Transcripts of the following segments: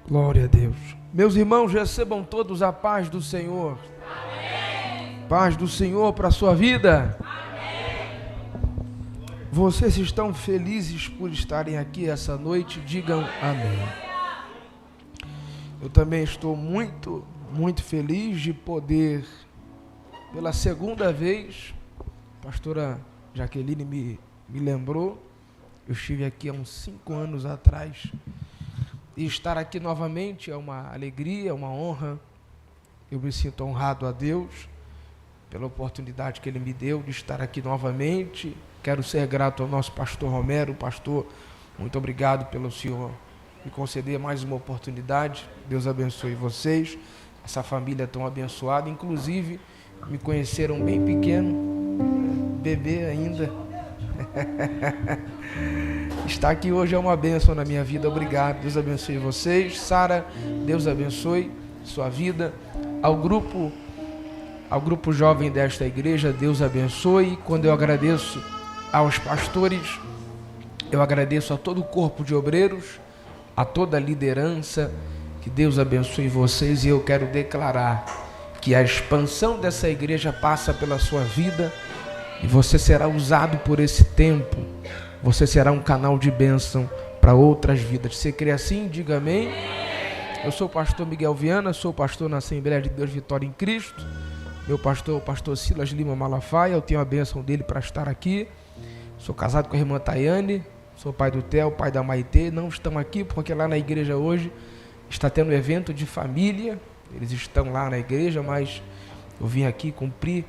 Glória a Deus. Meus irmãos, recebam todos a paz do Senhor. Amém. Paz do Senhor para a sua vida. Amém. Vocês estão felizes por estarem aqui essa noite? Digam amém. Eu também estou muito feliz de poder, pela segunda vez, a pastora Jaqueline me lembrou, eu estive aqui há uns 5 anos atrás, e estar aqui novamente é uma alegria, uma honra. Eu me sinto honrado a Deus pela oportunidade que Ele me deu de estar aqui novamente. Quero ser grato ao nosso pastor Romero. Pastor, muito obrigado pelo Senhor me conceder mais uma oportunidade. Deus abençoe vocês, essa família tão abençoada. Inclusive, me conheceram bem pequeno, bebê ainda. Estar aqui hoje é uma bênção na minha vida. Obrigado, Deus abençoe vocês. Sara, Deus abençoe sua vida. Ao grupo jovem desta igreja, Deus abençoe. Quando eu agradeço aos pastores, eu agradeço a todo o corpo de obreiros, a toda a liderança. Que Deus abençoe vocês, e eu quero declarar que a expansão dessa igreja passa pela sua vida, e você será usado por esse tempo. Você será um canal de bênção para outras vidas. Você crê assim? Diga amém. Eu sou o pastor Miguel Viana, sou pastor na Assembleia de Deus Vitória em Cristo. Meu pastor é o pastor Silas Lima Malafaia. Eu tenho a bênção dele para estar aqui. Sou casado com a irmã Tayane, sou pai do Theo, pai da Maitê. Não estão aqui porque lá na igreja hoje está tendo um evento de família. Eles estão lá na igreja, mas eu vim aqui cumprir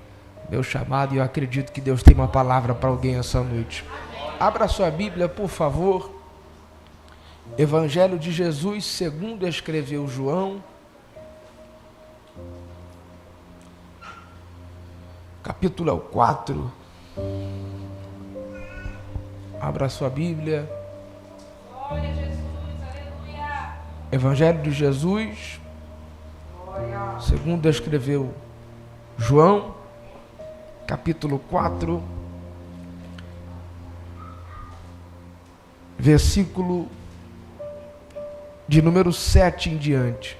meu chamado, e eu acredito que Deus tem uma palavra para alguém essa noite. Abra sua Bíblia, por favor. Evangelho de Jesus segundo escreveu João, capítulo 4. Abra sua Bíblia. Glória a Jesus, aleluia. Evangelho de Jesus segundo escreveu João, capítulo 4, versículo de número 7 em diante.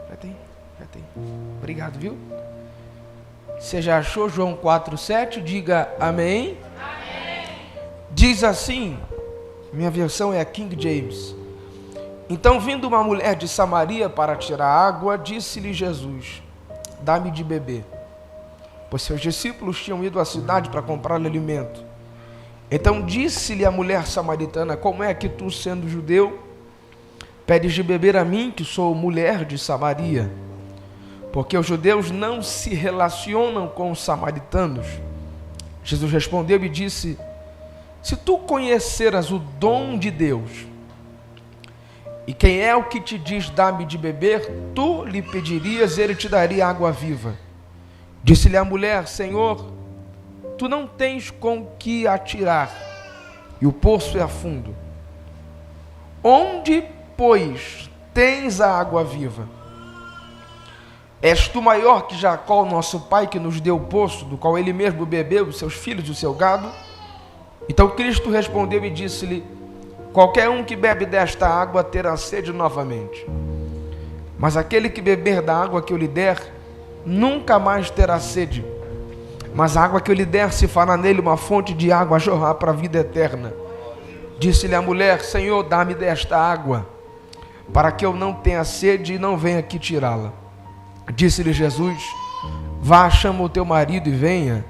Já tem? Obrigado, viu? Você já achou João 4:7? Diga amém. Amém. Diz assim, minha versão é a King James. Então, vindo uma mulher de Samaria para tirar água, disse-lhe Jesus: dá-me de beber. Pois seus discípulos tinham ido à cidade para comprar alimento. Então disse-lhe a mulher samaritana: como é que tu, sendo judeu, pedes de beber a mim, que sou mulher de Samaria? Porque os judeus não se relacionam com os samaritanos. Jesus respondeu e disse: se tu conheceras o dom de Deus, e quem é o que te diz dá-me de beber, tu lhe pedirias e ele te daria água viva. Disse-lhe a mulher: Senhor, tu não tens com que atirar, e o poço é fundo. Onde, pois, tens a água viva? És tu maior que Jacó, nosso pai, que nos deu o poço, do qual ele mesmo bebeu, os seus filhos e o seu gado? Então Cristo respondeu e disse-lhe: qualquer um que bebe desta água terá sede novamente. Mas aquele que beber da água que eu lhe der, nunca mais terá sede. Mas a água que eu lhe der se fará nele uma fonte de água a jorrar para a vida eterna. Disse-lhe a mulher: Senhor, dá-me desta água, para que eu não tenha sede e não venha aqui tirá-la. Disse-lhe Jesus: vá, chama o teu marido e venha.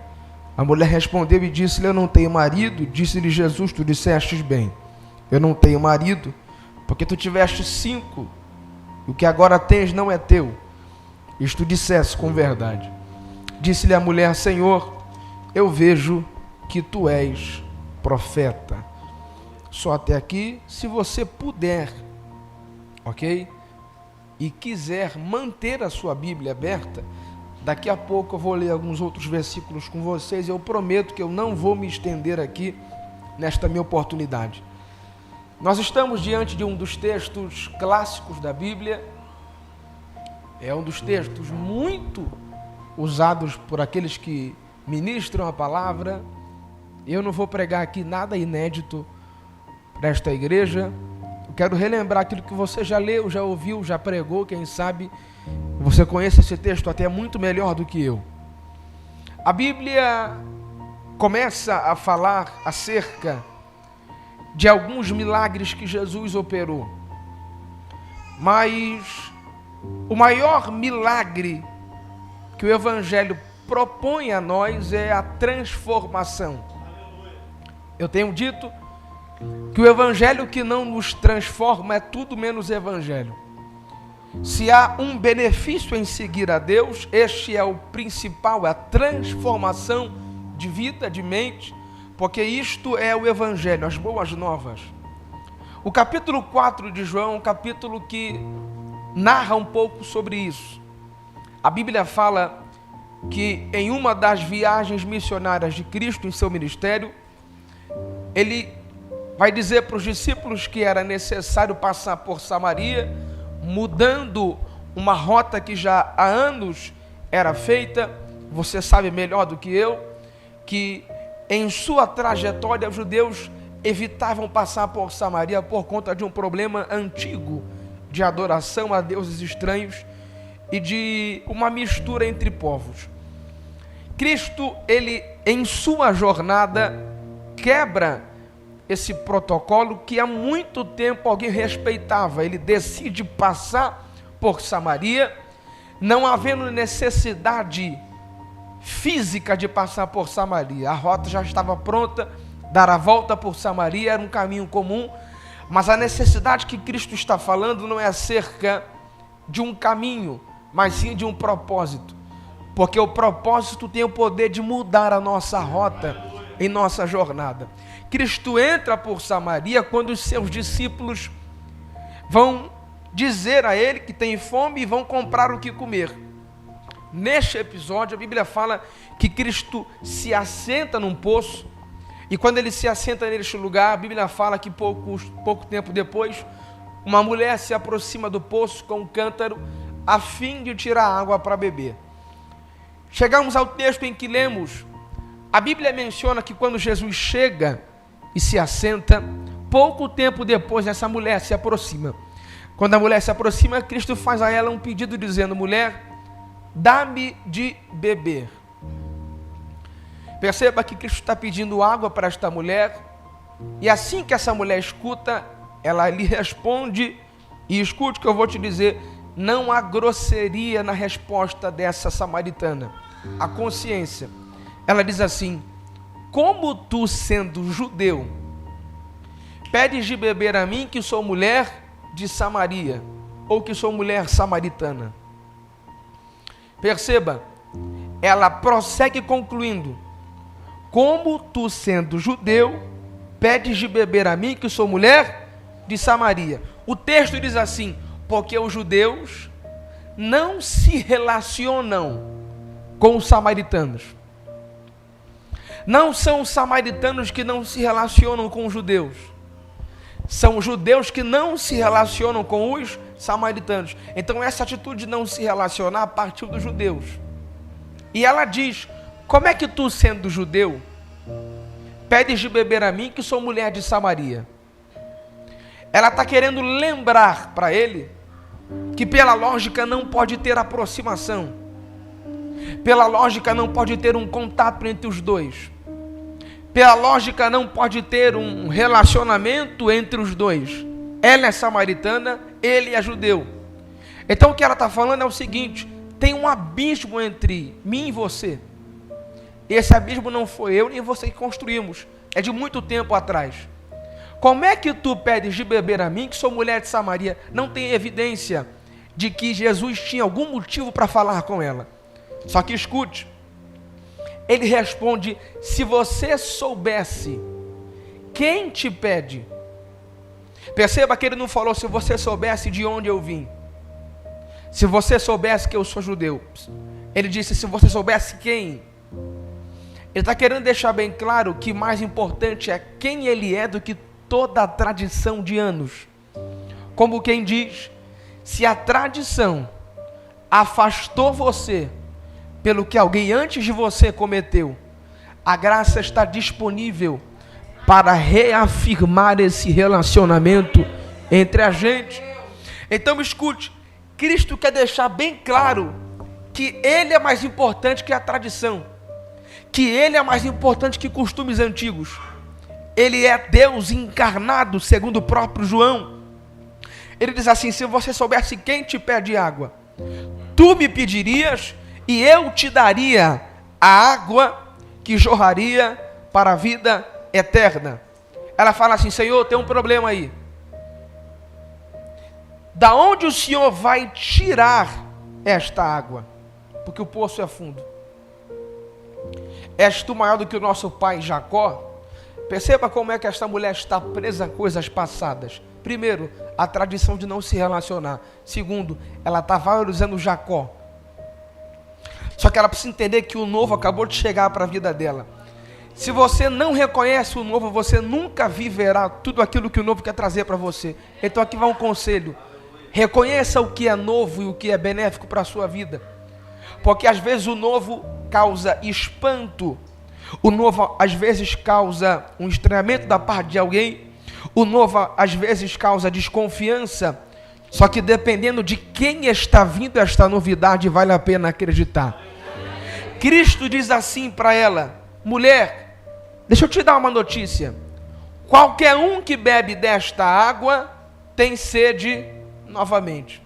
A mulher respondeu e disse-lhe: eu não tenho marido. Disse-lhe Jesus: tu dissestes bem, eu não tenho marido, porque tu tiveste 5, e o que agora tens não é teu. Isto disseste com verdade. Disse-lhe a mulher: Senhor, eu vejo que tu és profeta. Só até aqui. Se você puder, ok? E quiser manter a sua Bíblia aberta, daqui a pouco eu vou ler alguns outros versículos com vocês. Eu prometo que eu não vou me estender aqui nesta minha oportunidade. Nós estamos diante de um dos textos clássicos da Bíblia. É um dos textos muito usados por aqueles que ministram a palavra. Eu não vou pregar aqui nada inédito, para esta igreja. Eu quero relembrar aquilo que você já leu, já ouviu, já pregou. Quem sabe você conhece esse texto até muito melhor do que eu. A Bíblia começa a falar acerca de alguns milagres que Jesus operou. Mas o maior milagre que o Evangelho propõe a nós é a transformação. Eu tenho dito que o Evangelho que não nos transforma é tudo menos Evangelho. Se há um benefício em seguir a Deus, este é o principal, é a transformação de vida, de mente, porque isto é o Evangelho, as boas novas. O capítulo 4 de João é um capítulo que narra um pouco sobre isso. A Bíblia fala que em uma das viagens missionárias de Cristo em seu ministério, ele vai dizer para os discípulos que era necessário passar por Samaria, mudando uma rota que já há anos era feita. Você sabe melhor do que eu, que em sua trajetória os judeus evitavam passar por Samaria por conta de um problema antigo de adoração a deuses estranhos e de uma mistura entre povos. Cristo, ele em sua jornada quebra esse protocolo que há muito tempo alguém respeitava. Ele decide passar por Samaria, não havendo necessidade física de passar por Samaria. A rota já estava pronta, dar a volta por Samaria era um caminho comum, mas a necessidade que Cristo está falando não é acerca de um caminho, mas sim de um propósito, porque o propósito tem o poder de mudar a nossa rota em nossa jornada. Cristo entra por Samaria quando os seus discípulos vão dizer a ele que tem fome e vão comprar o que comer. Neste episódio, a Bíblia fala que Cristo se assenta num poço, e quando ele se assenta neste lugar, a Bíblia fala que pouco tempo depois, uma mulher se aproxima do poço com um cântaro, a fim de tirar água para beber. Chegamos ao texto em que lemos, a Bíblia menciona que quando Jesus chega e se assenta, pouco tempo depois essa mulher se aproxima. Quando a mulher se aproxima, Cristo faz a ela um pedido dizendo: mulher, dá-me de beber. Perceba que Cristo está pedindo água para esta mulher, e assim que essa mulher escuta, ela lhe responde, e escute o que eu vou te dizer, não há grosseria na resposta dessa samaritana. A consciência. Ela diz assim: como tu, sendo judeu, pedes de beber a mim, que sou mulher de Samaria, ou que sou mulher samaritana? Perceba, ela prossegue concluindo: como tu, sendo judeu, pedes de beber a mim, que sou mulher de Samaria? O texto diz assim: porque os judeus não se relacionam com os samaritanos. Não são os samaritanos que não se relacionam com os judeus. São os judeus que não se relacionam com os samaritanos. Então essa atitude de não se relacionar partiu dos judeus. E ela diz: como é que tu, sendo judeu, pedes de beber a mim, que sou mulher de Samaria? Ela está querendo lembrar para ele que pela lógica não pode ter aproximação. Pela lógica não pode ter um contato entre os dois. Pela lógica não pode ter um relacionamento entre os dois. Ela é samaritana, ele é judeu. Então o que ela está falando é o seguinte: tem um abismo entre mim e você. Esse abismo não foi eu nem você que construímos, é de muito tempo atrás. Como é que tu pedes de beber a mim, que sou mulher de Samaria? Não tem evidência de que Jesus tinha algum motivo para falar com ela. Só que escute, ele responde: se você soubesse quem te pede. Perceba que ele não falou se você soubesse de onde eu vim, se você soubesse que eu sou judeu. Ele disse: se você soubesse quem. Ele está querendo deixar bem claro que mais importante é quem ele é do que toda a tradição de anos. Como quem diz: se a tradição afastou você pelo que alguém antes de você cometeu, a graça está disponível para reafirmar esse relacionamento entre a gente. Então me escute, Cristo quer deixar bem claro que Ele é mais importante que a tradição, que Ele é mais importante que costumes antigos. Ele é Deus encarnado, segundo o próprio João. Ele diz assim: se você soubesse quem te pede água, tu me pedirias e eu te daria a água que jorraria para a vida eterna. Ela fala assim: Senhor, tem um problema aí. Da onde o Senhor vai tirar esta água? Porque o poço é fundo. És tu maior do que o nosso pai Jacó? Perceba como é que esta mulher está presa a coisas passadas. Primeiro, a tradição de não se relacionar. Segundo, ela está valorizando Jacó. Só que ela precisa entender que o novo acabou de chegar para a vida dela. Se você não reconhece o novo, você nunca viverá tudo aquilo que o novo quer trazer para você. Então aqui vai um conselho: reconheça o que é novo e o que é benéfico para a sua vida. Porque às vezes o novo causa espanto, o novo às vezes causa um estranhamento da parte de alguém, o novo às vezes causa desconfiança. Só que dependendo de quem está vindo esta novidade, vale a pena acreditar. Cristo diz assim para ela: mulher, deixa eu te dar uma notícia. Qualquer um que bebe desta água tem sede novamente.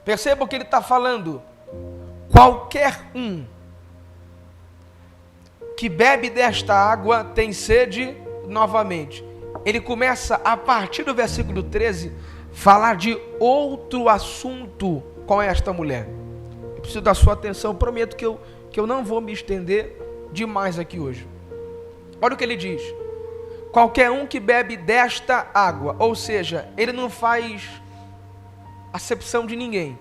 Perceba o que ele está falando. Qualquer um que bebe desta água tem sede novamente. Ele começa, a partir do versículo 13, falar de outro assunto com esta mulher. Eu preciso da sua atenção, prometo que eu não vou me estender demais aqui hoje. Olha o que ele diz: qualquer um que bebe desta água, ou seja, ele não faz acepção de ninguém.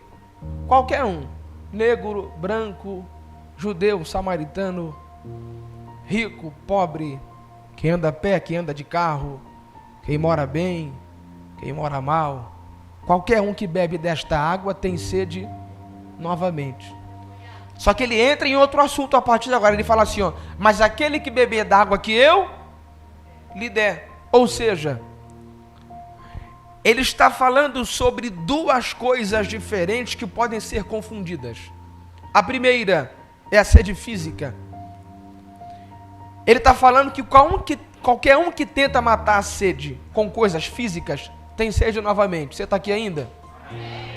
Qualquer um, negro, branco, judeu, samaritano, rico, pobre, quem anda a pé, quem anda de carro, quem mora bem, quem mora mal, qualquer um que bebe desta água tem sede novamente. Só que ele entra em outro assunto a partir de agora. Ele fala assim, ó: mas aquele que beber da água que eu lhe der. Ou seja, ele está falando sobre duas coisas diferentes que podem ser confundidas. A primeira é a sede física. Ele está falando que qualquer um que tenta matar a sede com coisas físicas tem sede novamente. Você está aqui ainda?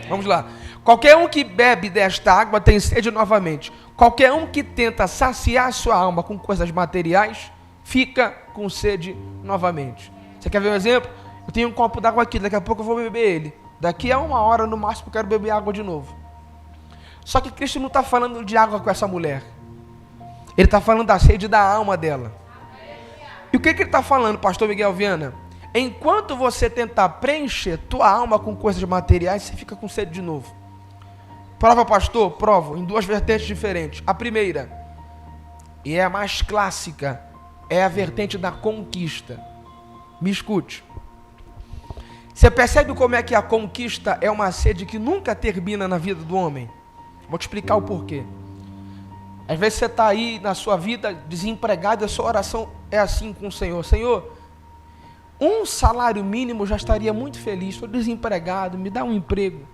Vamos lá. Qualquer um que bebe desta água tem sede novamente. Qualquer um que tenta saciar sua alma com coisas materiais fica com sede novamente. Você quer ver um exemplo? Eu tenho um copo d'água aqui, daqui a pouco eu vou beber ele. Daqui a 1 hora no máximo eu quero beber água de novo. Só que Cristo não está falando de água com essa mulher. Ele está falando da sede da alma dela. E o que ele está falando, pastor Miguel Viana? Enquanto você tentar preencher tua alma com coisas materiais, você fica com sede de novo. Prova, pastor? Provo, em duas vertentes diferentes. A primeira, e é a mais clássica, é a vertente da conquista. Me escute. Você percebe como é que a conquista é uma sede que nunca termina na vida do homem? Vou te explicar o porquê. Às vezes você está aí na sua vida desempregado e a sua oração é assim com o Senhor: Senhor, um salário mínimo já estaria muito feliz. Estou desempregado, me dá um emprego.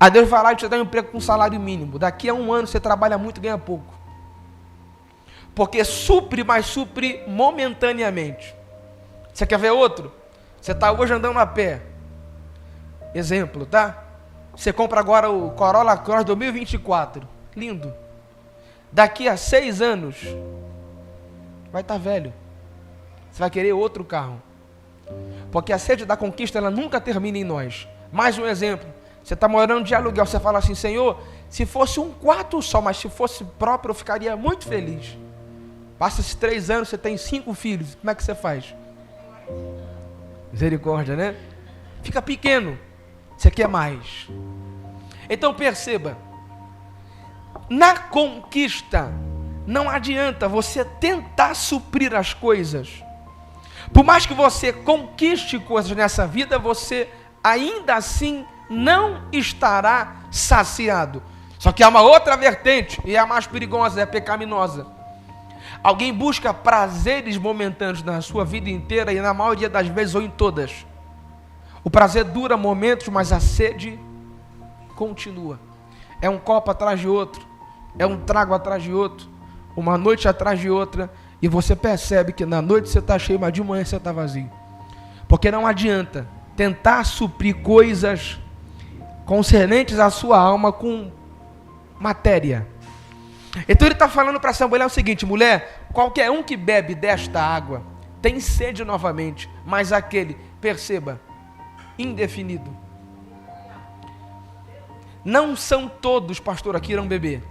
Aí Deus vai lá e te dá um emprego com salário mínimo. Daqui a 1 ano você trabalha muito e ganha pouco. Porque supre, mas supre momentaneamente. Você quer ver outro? Você está hoje andando a pé. Exemplo, tá? Você compra agora o Corolla Cross 2024. Lindo. Daqui a 6 anos, vai estar velho. Você vai querer outro carro. Porque a sede da conquista, ela nunca termina em nós. Mais um exemplo. Você está morando de aluguel, você fala assim: Senhor, se fosse um quarto só, mas se fosse próprio, eu ficaria muito feliz. Passa esses 3 anos, você tem 5 filhos. Como é que você faz? Misericórdia, né? Fica pequeno. Você quer mais. Então perceba. Na conquista, não adianta você tentar suprir as coisas. Por mais que você conquiste coisas nessa vida, você ainda assim não estará saciado. Só que há uma outra vertente, e é a mais perigosa, é a pecaminosa. Alguém busca prazeres momentâneos na sua vida inteira e na maioria das vezes ou em todas. O prazer dura momentos, mas a sede continua. É um copo atrás de outro, é um trago atrás de outro, uma noite atrás de outra, e você percebe que na noite você está cheio, mas de manhã você está vazio. Porque não adianta tentar suprir coisas concernentes à sua alma com matéria. Então ele está falando para essa mulher o seguinte: mulher, qualquer um que bebe desta água tem sede novamente, mas aquele, perceba, indefinido. Não são todos, pastor, que irão beber.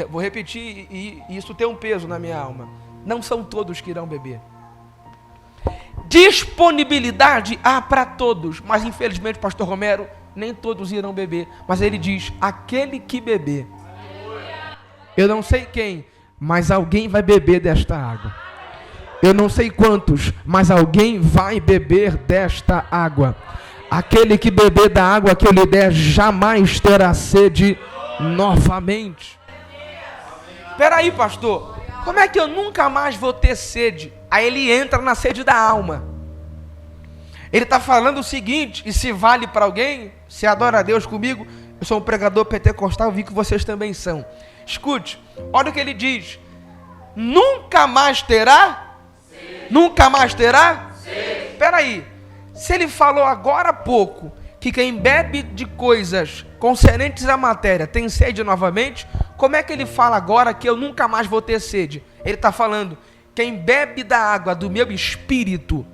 Vou repetir, e isso tem um peso na minha alma. Não são todos que irão beber. Disponibilidade há para todos, mas infelizmente, pastor Romero, nem todos irão beber. Mas ele diz: aquele que beber, eu não sei quem, mas alguém vai beber desta água. Eu não sei quantos, mas alguém vai beber desta água. Aquele que beber da água que eu lhe der jamais terá sede novamente. Espera aí, pastor, como é que eu nunca mais vou ter sede? Aí ele entra na sede da alma. Ele está falando o seguinte, e se vale para alguém, se adora a Deus comigo, eu sou um pregador pentecostal, vi que vocês também são. Escute, olha o que ele diz: nunca mais terá? Nunca mais terá? Espera aí, se ele falou agora há pouco que quem bebe de coisas concernentes à matéria tem sede novamente, como é que ele fala agora que eu nunca mais vou ter sede? Ele está falando: quem bebe da água do meu espírito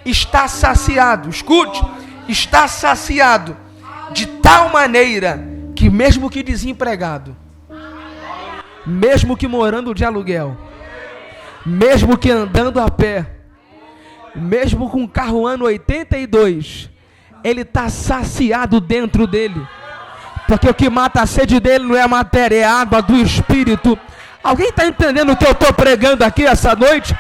está saciado. Escute, está saciado de tal maneira que mesmo que desempregado, mesmo que morando de aluguel, mesmo que andando a pé, mesmo com carro ano 82, ele está saciado dentro dele. Porque o que mata a sede dele não é a matéria, é a água do Espírito. Alguém está entendendo o que eu estou pregando aqui essa noite?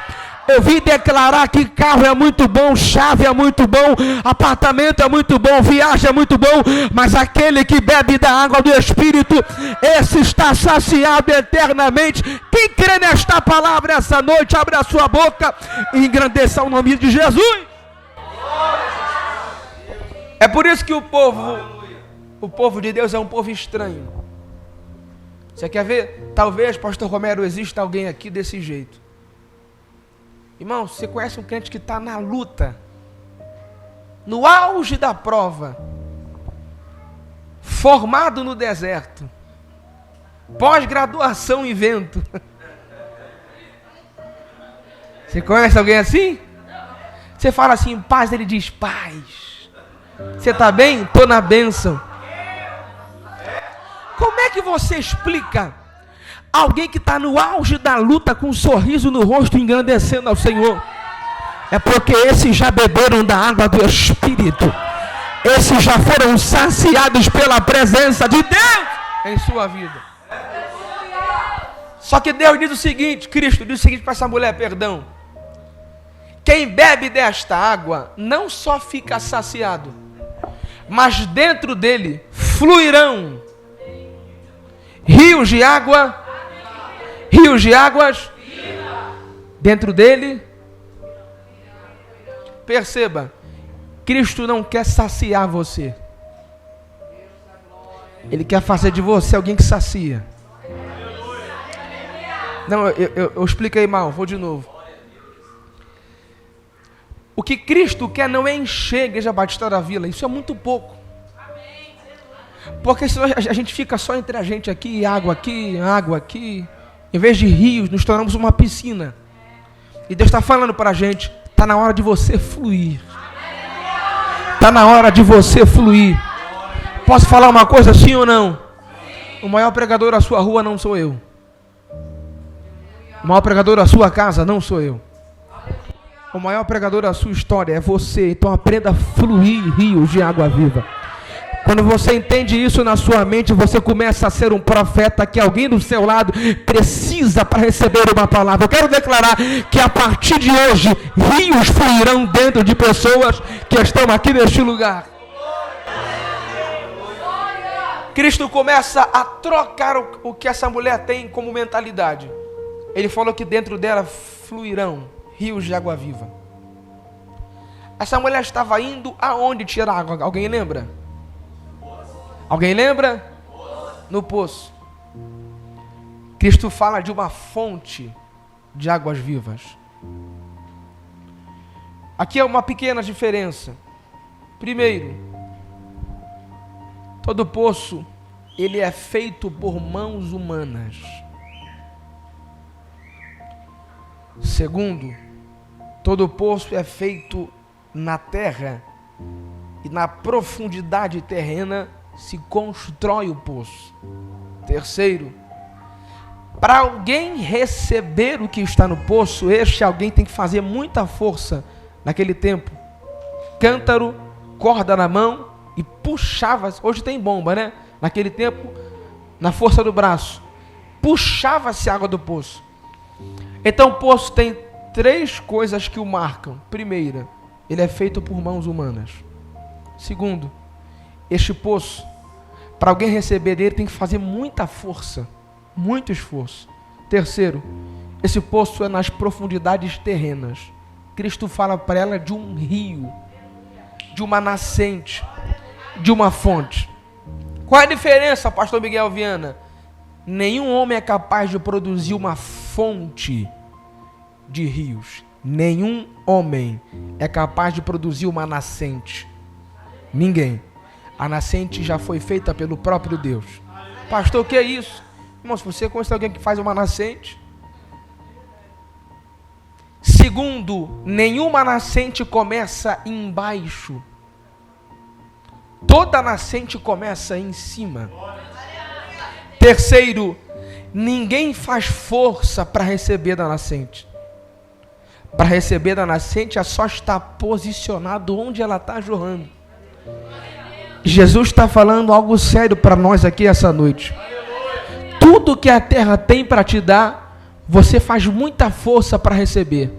Eu vim declarar que carro é muito bom, chave é muito bom, apartamento é muito bom, viagem é muito bom, mas aquele que bebe da água do Espírito, esse está saciado eternamente. Quem crê nesta palavra essa noite, abre a sua boca e engrandeça o nome de Jesus. É por isso que o povo de Deus é um povo estranho. Você quer ver? Talvez, pastor Romero, exista alguém aqui desse jeito. Irmão, você conhece um crente que está na luta, no auge da prova, formado no deserto, pós-graduação em vento. Você conhece alguém assim? Você fala assim, paz, ele diz, paz. Você está bem? Estou na bênção. Como é que você explica alguém que está no auge da luta com um sorriso no rosto, engrandecendo ao Senhor? É porque esses já beberam da água do Espírito. Esses já foram saciados pela presença de Deus em sua vida. Só que Deus diz o seguinte, Cristo diz o seguinte para essa mulher, perdão: quem bebe desta água não só fica saciado, mas dentro dele fluirão rios de água, rios de águas dentro dele. Perceba, Cristo não quer saciar você. Ele quer fazer de você alguém que sacia. Não, eu expliquei mal, vou de novo. O que Cristo quer não é encher a Igreja Batista da Vila, isso é muito pouco. Porque senão a gente fica só entre a gente aqui, água aqui. Em vez de rios, nos tornamos uma piscina. E Deus está falando para a gente, está na hora de você fluir. Está na hora de você fluir. Posso falar uma coisa, sim ou não? O maior pregador da sua rua não sou eu. O maior pregador da sua casa não sou eu. O maior pregador da sua história é você. Então aprenda a fluir rios de água viva. Quando você entende isso na sua mente, você começa a ser um profeta que alguém do seu lado precisa para receber uma palavra. Eu quero declarar que a partir de hoje, rios fluirão dentro de pessoas que estão aqui neste lugar. Cristo começa a trocar o que essa mulher tem como mentalidade. Ele falou que dentro dela fluirão rios de água viva. Essa mulher estava indo aonde tirar água? Alguém lembra? Alguém lembra? No poço. Cristo fala de uma fonte de águas vivas. Aqui é uma pequena diferença. Primeiro, todo poço, ele é feito por mãos humanas. Segundo, todo poço é feito na terra e na profundidade terrena se constrói o poço. Terceiro, para alguém receber o que está no poço, este alguém tem que fazer muita força. Naquele tempo, cântaro, corda na mão e puxava. Hoje tem bomba, né? Naquele tempo, na força do braço, puxava-se a água do poço. Então o poço tem 3 coisas que o marcam. Primeira, ele é feito por mãos humanas. Segundo, este poço, para alguém receber dele, tem que fazer muita força, muito esforço. Terceiro, esse poço é nas profundidades terrenas. Cristo fala para ela de um rio, de uma nascente, de uma fonte. Qual é a diferença, pastor Miguel Viana? Nenhum homem é capaz de produzir uma fonte de rios. Nenhum homem é capaz de produzir uma nascente. Ninguém. A nascente já foi feita pelo próprio Deus. Pastor, o que é isso? Irmão, se você conhece alguém que faz uma nascente. Segundo, nenhuma nascente começa embaixo. Toda nascente começa em cima. Terceiro, ninguém faz força para receber da nascente. Para receber da nascente é só estar posicionado onde ela está jorrando. Jesus está falando algo sério para nós aqui essa noite. Tudo que a terra tem para te dar, você faz muita força para receber.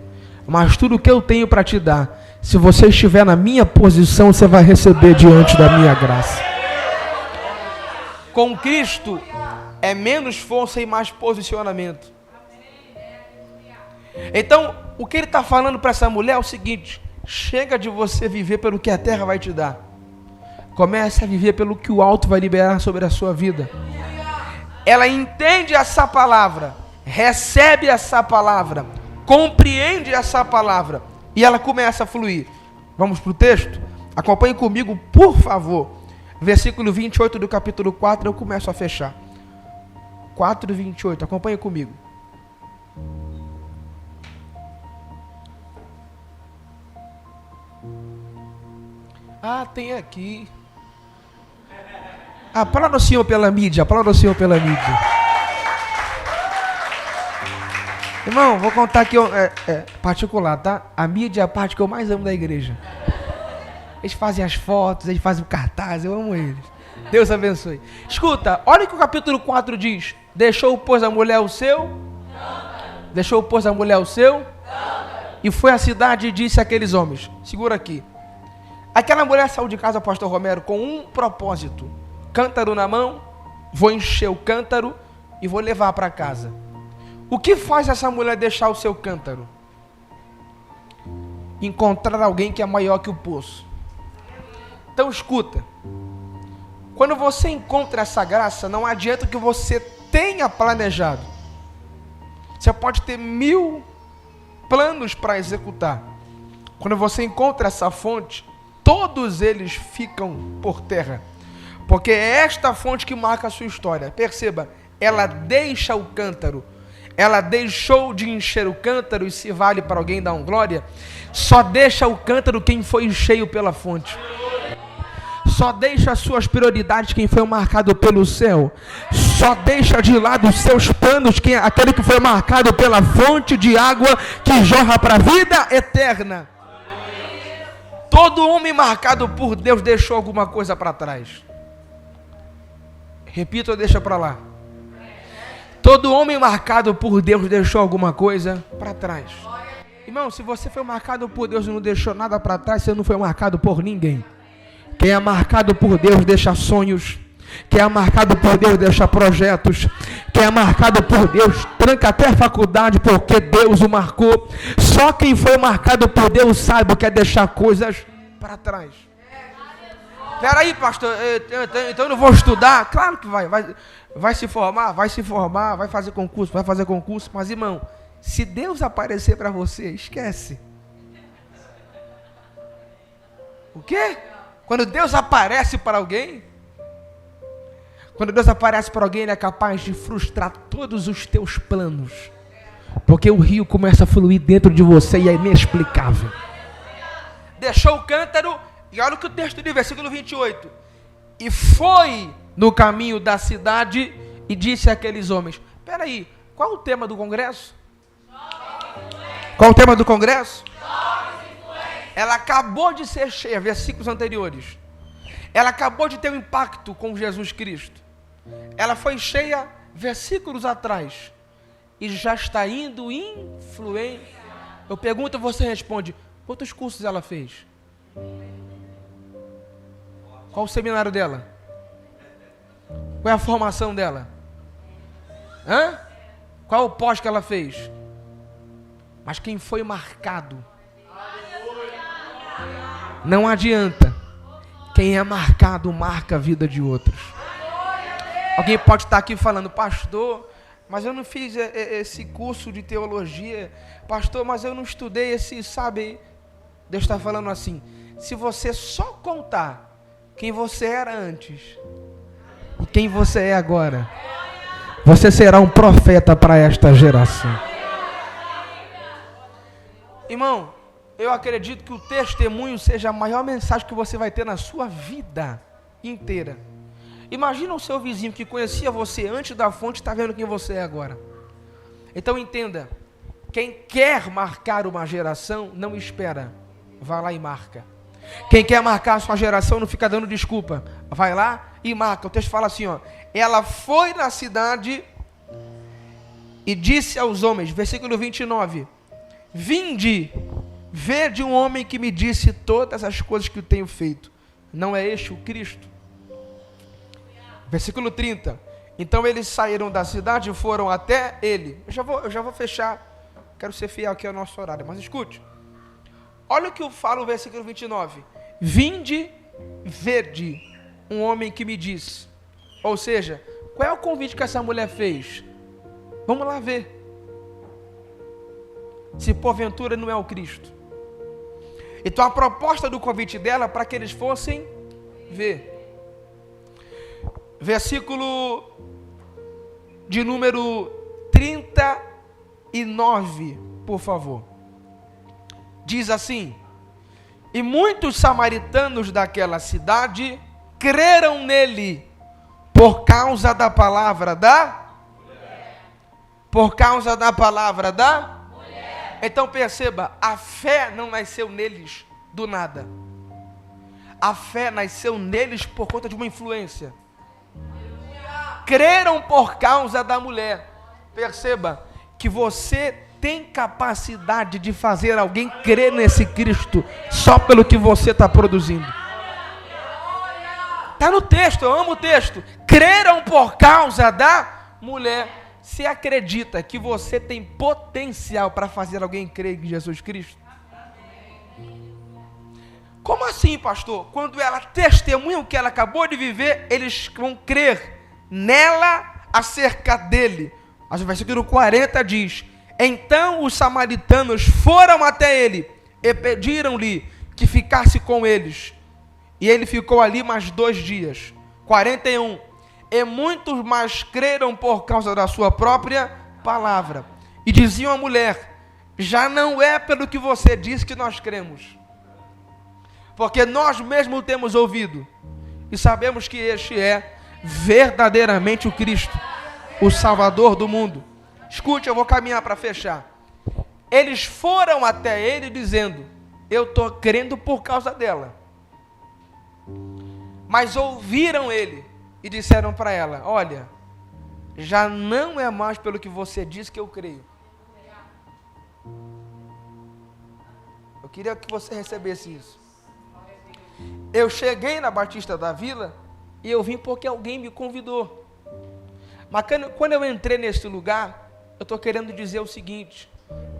Mas tudo que eu tenho para te dar, se você estiver na minha posição, você vai receber diante da minha graça. Com Cristo, é menos força e mais posicionamento. Então, o que ele está falando para essa mulher é o seguinte: chega de você viver pelo que a terra vai te dar. Comece a viver pelo que o alto vai liberar sobre a sua vida. Ela entende essa palavra, recebe essa palavra, compreende essa palavra e ela começa a fluir. Vamos para o texto? Acompanhe comigo, por favor. Versículo 28 do capítulo 4, eu começo a fechar. 4:28, acompanhe comigo. Ah, tem aqui. Aplauda o Senhor pela mídia, aplauda o Senhor pela mídia. Irmão, vou contar aqui, particular, tá? A mídia é a parte que eu mais amo da igreja. Eles fazem as fotos, eles fazem o cartaz, eu amo eles. Deus abençoe. Escuta, olha o que o capítulo 4 diz. Deixou, pois, a mulher o seu? Deixou, pois, a mulher o seu? E foi à cidade e disse àqueles homens. Segura aqui. Aquela mulher saiu de casa, pastor Romero, com um propósito. Cântaro na mão, vou encher o cântaro e vou levar para casa. O que faz essa mulher deixar o seu cântaro? Encontrar alguém que é maior que o poço. Então escuta. Quando você encontra essa graça, não adianta que você tenha planejado. Você pode ter 1000 planos para executar. Quando você encontra essa fonte, todos eles ficam por terra. Porque é esta fonte que marca a sua história. Perceba, ela deixa o cântaro. Ela deixou de encher o cântaro, e se vale para alguém dar um glória, só deixa o cântaro quem foi cheio pela fonte. Só deixa as suas prioridades quem foi marcado pelo céu. Só deixa de lado os seus planos aquele que foi marcado pela fonte de água que jorra para a vida eterna. Todo homem marcado por Deus deixou alguma coisa para trás. Repito, deixa para lá. Todo homem marcado por Deus deixou alguma coisa para trás. Irmão, se você foi marcado por Deus e não deixou nada para trás, você não foi marcado por ninguém. Quem é marcado por Deus deixa sonhos, Quem é marcado por Deus deixa projetos. Quem é marcado por Deus tranca até a faculdade porque Deus o marcou. Só quem foi marcado por Deus sabe o que é deixar coisas para trás. Peraí, pastor, então eu não vou estudar? Claro que vai se formar, vai fazer concurso. Mas, irmão, se Deus aparecer para você, esquece. O quê? Quando Deus aparece para alguém, ele é capaz de frustrar todos os teus planos. Porque o rio começa a fluir dentro de você e é inexplicável. Deixou o cântaro, e olha o que o texto diz, versículo 28. E foi no caminho da cidade e disse àqueles homens. Espera aí, qual é o tema do congresso? Qual é o tema do congresso? Ela acabou de ser cheia, versículos anteriores. Ela acabou de ter um impacto com Jesus Cristo. Ela foi cheia versículos atrás. E já está indo influente. Eu pergunto, você responde. Quantos cursos ela fez? Qual o seminário dela? Qual é a formação dela? Qual é o pós que ela fez? Mas quem foi marcado? Não adianta. Quem é marcado, marca a vida de outros. Alguém pode estar aqui falando, pastor, mas eu não fiz esse curso de teologia. Pastor, mas eu não estudei esse, sabe? Deus está falando assim, se você só contar quem você era antes e quem você é agora, você será um profeta para esta geração. Irmão, eu acredito que o testemunho seja a maior mensagem que você vai ter na sua vida inteira. Imagina o seu vizinho que conhecia você antes da fonte, está vendo quem você é agora. Então entenda, quem quer marcar uma geração, não espera, vai lá e marca. Quem quer marcar a sua geração, não fica dando desculpa, vai lá e marca. O texto fala assim, ó, ela foi na cidade e disse aos homens, versículo 29, vinde, vede um homem que me disse todas as coisas que eu tenho feito. Não é este o Cristo? Versículo 30. Então eles saíram da cidade e foram até ele. Eu já vou fechar. Quero ser fiel aqui ao nosso horário. Mas escute. Olha o que eu falo no versículo 29. Vinde, vede um homem que me disse. Ou seja, qual é o convite que essa mulher fez? Vamos lá ver. Se porventura não é o Cristo. Então a proposta do convite dela para que eles fossem ver. Versículo de número 39, por favor. Diz assim: e muitos samaritanos daquela cidade creram nele por causa da palavra da mulher. Por causa da palavra da mulher. Então perceba, a fé não nasceu neles do nada. A fé nasceu neles por conta de uma influência. Creram por causa da mulher. Perceba que você tem capacidade de fazer alguém crer nesse Cristo só pelo que você está produzindo. Está no texto, eu amo o texto. Creram por causa da mulher. Você acredita que você tem potencial para fazer alguém crer em Jesus Cristo? Como assim, pastor? Quando ela testemunha o que ela acabou de viver, eles vão crer nela acerca dele. Mas o versículo 40 diz: então os samaritanos foram até ele e pediram-lhe que ficasse com eles. E ele ficou ali mais 2 dias. 41. E muitos mais creram por causa da sua própria palavra. E diziam à mulher: já não é pelo que você disse que nós cremos, porque nós mesmos temos ouvido e sabemos que este é verdadeiramente o Cristo, o Salvador do mundo. Escute, eu vou caminhar para fechar. Eles foram até ele dizendo: eu estou crendo por causa dela. Mas ouviram ele e disseram para ela: olha, já não é mais pelo que você diz que eu creio. Eu queria que você recebesse isso. Eu cheguei na Batista da Vila E eu vim porque alguém me convidou. Mas quando eu entrei nesse lugar, eu estou querendo dizer o seguinte: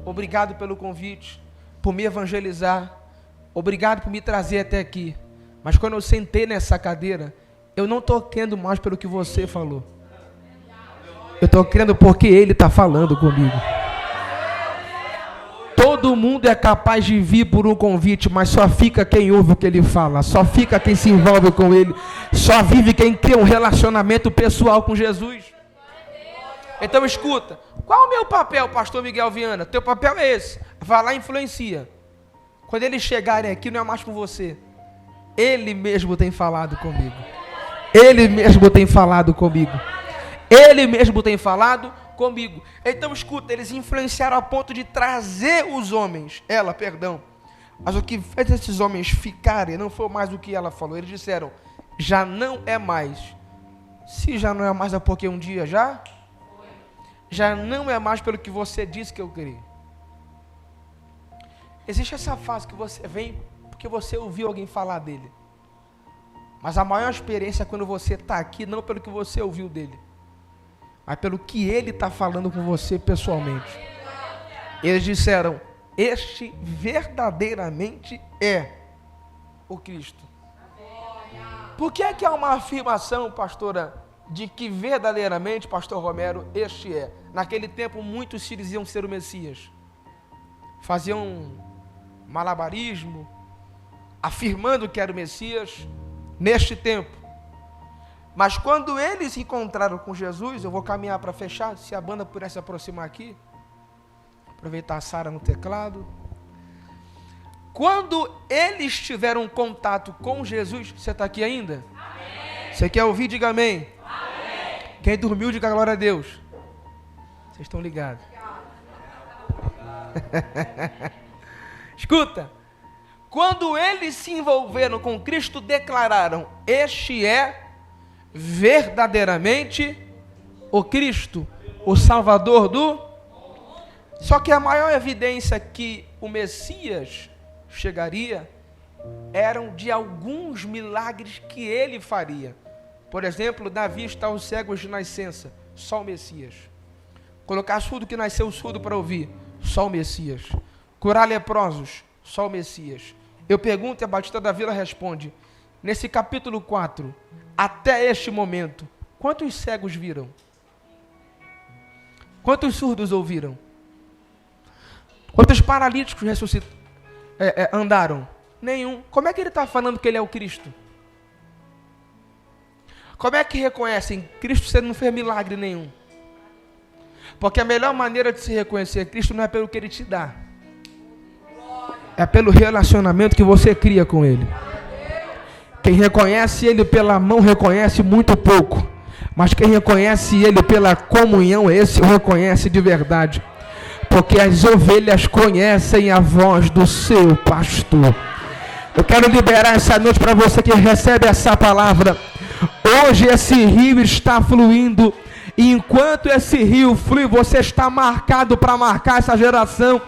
obrigado pelo convite, por me evangelizar, obrigado por me trazer até aqui. Mas quando eu sentei nessa cadeira, eu não estou crendo mais pelo que você falou. Eu estou crendo porque Ele está falando comigo. Todo mundo é capaz de vir por um convite, mas só fica quem ouve o que Ele fala, só fica quem se envolve com Ele, só vive quem cria um relacionamento pessoal com Jesus. Então escuta, qual é o meu papel, pastor Miguel Viana? Teu papel é esse, vai lá e influencia. Quando eles chegarem aqui, não é mais com você. Ele mesmo tem falado comigo. Ele mesmo tem falado comigo. Ele mesmo tem falado comigo. Então escuta, eles influenciaram a ponto de trazer os homens, mas o que fez esses homens ficarem não foi mais o que ela falou. Eles disseram, já não é mais. Se já não é mais, é porque um dia já não é mais pelo que você disse que eu creio. Existe essa fase que você vem porque você ouviu alguém falar dele. Mas a maior experiência é quando você está aqui, não pelo que você ouviu dele, mas pelo que ele está falando com você pessoalmente. Eles disseram, este verdadeiramente é o Cristo. Por que é que há uma afirmação, pastora, de que verdadeiramente, pastor Romero, este é? Naquele tempo muitos se diziam ser o Messias. Faziam malabarismo, afirmando que era o Messias, neste tempo. Mas quando eles se encontraram com Jesus, eu vou caminhar para fechar, se a banda pudesse se aproximar aqui, aproveitar a Sara no teclado. Quando eles tiveram contato com Jesus, você está aqui ainda? Amém. Você quer ouvir? Diga amém. Amém. Quem dormiu, diga glória a Deus. Vocês estão ligados? Escuta, quando eles se envolveram com Cristo, declararam, este é verdadeiramente o Cristo, o Salvador do... Só que a maior evidência que o Messias chegaria eram de alguns milagres que ele faria. Por exemplo, dar vista aos cegos de nascença, só o Messias. Colocar surdo que nasceu surdo para ouvir, só o Messias. Curar leprosos, só o Messias. Eu pergunto e a Batista da Vila responde, nesse capítulo 4, até este momento, quantos cegos viram? Quantos surdos ouviram? Quantos paralíticos andaram? Nenhum. Como é que ele está falando que ele é o Cristo? Como é que reconhecem Cristo se ele não fez milagre nenhum? Porque a melhor maneira de se reconhecer Cristo não é pelo que ele te dá, é pelo relacionamento que você cria com ele. Quem reconhece ele pela mão reconhece muito pouco, mas quem reconhece ele pela comunhão, esse o reconhece de verdade. Porque as ovelhas conhecem a voz do seu pastor. Eu quero liberar essa noite para você que recebe essa palavra. Hoje esse rio está fluindo, e enquanto esse rio flui, você está marcado para marcar essa geração.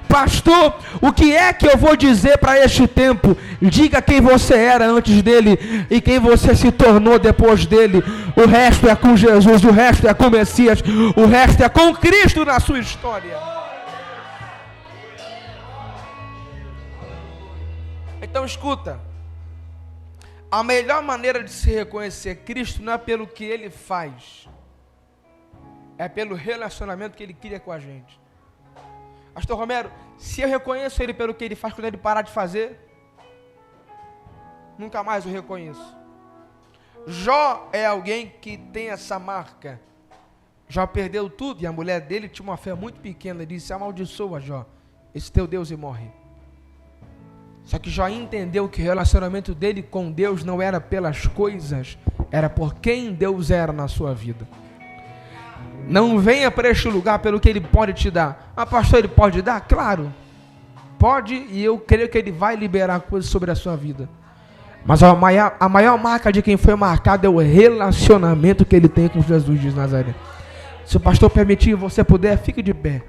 Pastor, o que é que eu vou dizer para este tempo? Diga quem você era antes dele e quem você se tornou depois dele. O resto é com Jesus, o resto é com o Messias, o resto é com Cristo na sua história. Então escuta, a melhor maneira de se reconhecer Cristo não é pelo que ele faz, é pelo relacionamento que ele cria com a gente. Pastor Romero, se eu reconheço ele pelo que ele faz, quando ele parar de fazer, nunca mais o reconheço. Jó é alguém que tem essa marca. Jó perdeu tudo e a mulher dele tinha uma fé muito pequena. Ele disse, amaldiçoa Jó, esse teu Deus, e morre. Só que Jó entendeu que o relacionamento dele com Deus não era pelas coisas, era por quem Deus era na sua vida. Não venha para este lugar pelo que ele pode te dar. Ah, pastor, ele pode dar? Claro, pode, e eu creio que ele vai liberar coisas sobre a sua vida. Mas a maior marca de quem foi marcado é o relacionamento que ele tem com Jesus de Nazaré. Se o pastor permitir, você puder, fique de pé.